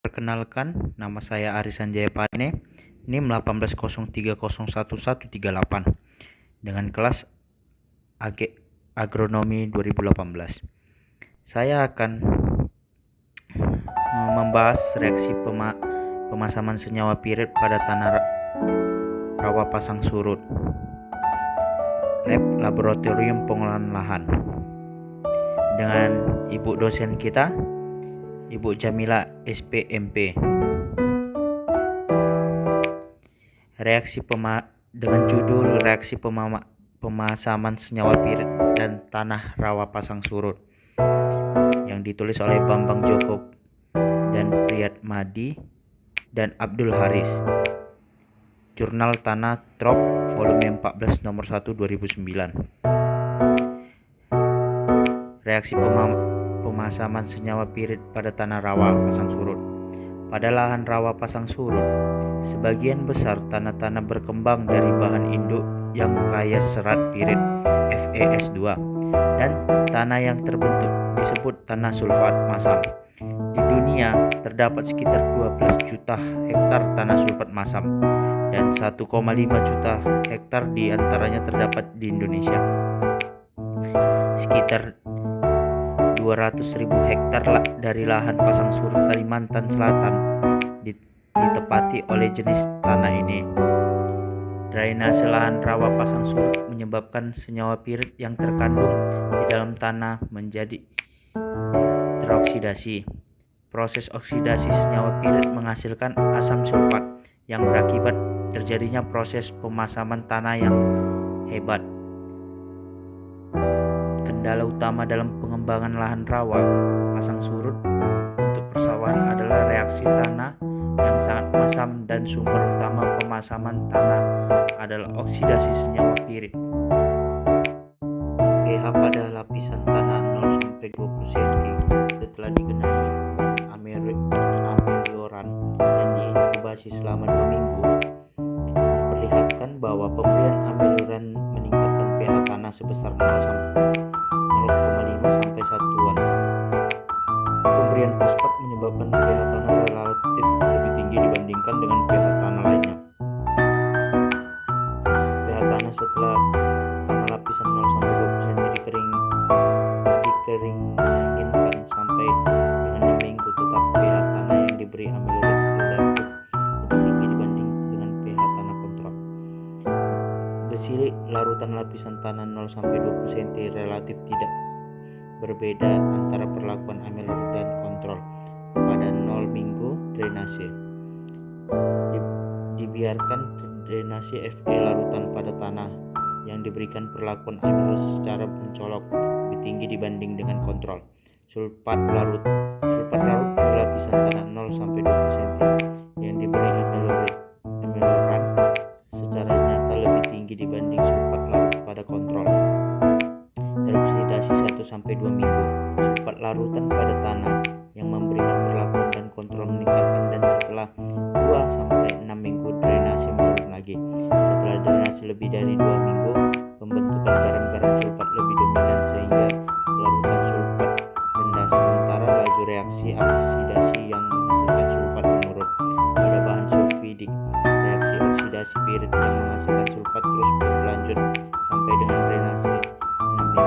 Perkenalkan, nama saya Arisan Jayapane, NIM 1803011138 dengan kelas Agronomi 2018. Saya akan membahas reaksi pemasaman senyawa pirit pada tanah rawa pasang surut. Lab Laboratorium Pengolahan Lahan dengan ibu dosen kita, Ibu Jamila SPMP. Dengan judul reaksi pemasaman senyawa pirit dan tanah rawa pasang surut yang ditulis oleh Bambang Joko dan Priyatmadi dan Abdul Haris. Jurnal Tanah Trop volume 14 nomor 1 2009. Reaksi pemasaman senyawa pirit pada tanah rawa pasang surut. Pada lahan rawa pasang surut, sebagian besar tanah-tanah berkembang dari bahan induk yang kaya serat pirit FeS2 dan tanah yang terbentuk disebut tanah sulfat masam. Di dunia terdapat sekitar 12 juta hektar tanah sulfat masam dan 1,5 juta hektar di antaranya terdapat di Indonesia. Sekitar 200.000 hektar dari lahan pasang surut Kalimantan Selatan ditepati oleh jenis tanah ini. Drainase lahan rawa pasang surut menyebabkan senyawa pirit yang terkandung di dalam tanah menjadi teroksidasi. Proses oksidasi senyawa pirit menghasilkan asam sulfat yang berakibat terjadinya proses pemasaman tanah yang hebat. Kendala utama dalam pengembangan lahan rawa pasang surut untuk persawahan adalah reaksi tanah yang sangat masam dan sumber utama pemasaman tanah adalah oksidasi senyawa pirit. pH pada lapisan tanah 0-20 cm setelah digenangi amelioran dan diinkubasi selama 2 minggu memperlihatkan bahwa pemberian amelioran meningkatkan pH tanah sebesar 0,5 sampai 1-an. Pemberian fosfat menyebabkan pH tanah relatif lebih tinggi dibandingkan dengan pH tanah lainnya. pH tanah setelah tanah lapisan 0-20 cm dikeringkan sampai dengan 6 minggu, tetap pH tanah yang diberi amelioran relatif lebih tinggi dibanding dengan pH tanah kontrol. Besi larutan lapisan tanah 0-20 cm relatif tidak berbeda antara perlakuan amelioran dan kontrol. Pada 0 minggu drainase dibiarkan drainase Fe larutan pada tanah yang diberikan perlakuan amelioran secara mencolok lebih tinggi dibanding dengan kontrol. Sulfat larut pada lapisan tanah 0-20 cm yang diberi amelioran secara nyata lebih tinggi dibanding sulfat larut pada kontrol. Teroksidasi 1-2 minggu. Sulfat larutan pada tanah yang memberikan perlakuan dan kontrol meningkatkan, dan setelah 2-6 minggu drainase menurun lagi. Setelah drainase lebih dari 2 minggu, pembentukan garam-garam sulfat lebih dominan sehingga larutan sulfat rendah, sementara laju reaksi oksidasi yang menghasilkan sulfat menurun. Pada bahan sulfidik, reaksi oksidasi pirit yang menghasilkan sulfat terus berlanjut sampai dengan drainase 6 minggu.